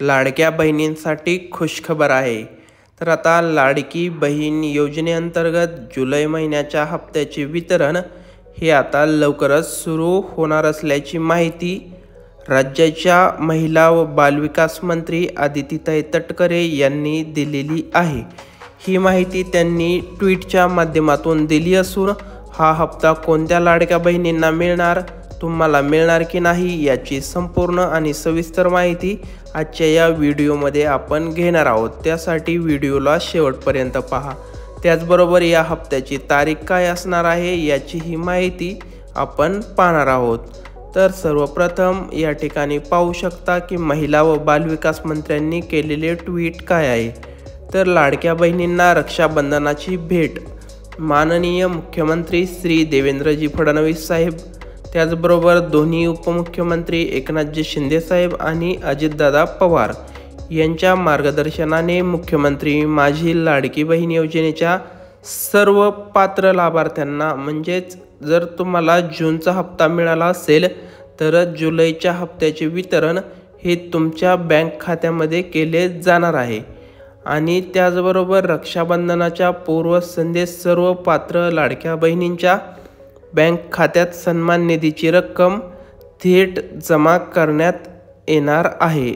लाडक्या बहिणींसाठी खुशखबर आहे. तर आता लाडकी बहीण योजनेअंतर्गत जुलै महिन्याच्या हप्त्याचे वितरण हे आता लवकरच सुरू होणार असल्याची माहिती राज्याच्या महिला व बालविकास मंत्री आदितीताई तटकरे यांनी दिलेली आहे. ही माहिती त्यांनी ट्विटच्या माध्यमातून दिली असून हा हप्ता कोणत्या लाडक्या बहिणींना मिळणार, तुम्हाला मिळणार की नाही याची संपूर्ण आणि सविस्तर माहिती आजच्या या व्हिडिओमध्ये आपण घेणार आहोत. त्यासाठी व्हिडिओला शेवटपर्यंत पहा. त्याचबरोबर या हप्त्याची तारीख काय असणार आहे याचीही माहिती आपण पाहणार आहोत. तर सर्वप्रथम या ठिकाणी पाहू शकता की महिला व बालविकास मंत्र्यांनी केलेले ट्विट काय आहे. तर लाडक्या बहिणींना रक्षाबंधनाची भेट. माननीय मुख्यमंत्री श्री देवेंद्रजी फडणवीस साहेब, त्याचबरोबर दोन्ही उपमुख्यमंत्री एकनाथजी शिंदे साहेब आणि अजितदादा पवार यांच्या मार्गदर्शनाने मुख्यमंत्री माझी लाडकी बहीण योजनेच्या सर्व पात्र लाभार्थ्यांना, म्हणजेच जर तुम्हाला जूनचा हप्ता मिळाला असेल तर जुलैच्या हप्त्याचे वितरण हे तुमच्या बँक खात्यामध्ये केले जाणार आहे. आणि त्याचबरोबर रक्षाबंधनाच्या पूर्वसंध्येस सर्व पात्र लाडक्या बहिणींच्या बँक खात्यात सन्मान निधीची रक्कम थेट जमा करण्यात येणार आहे.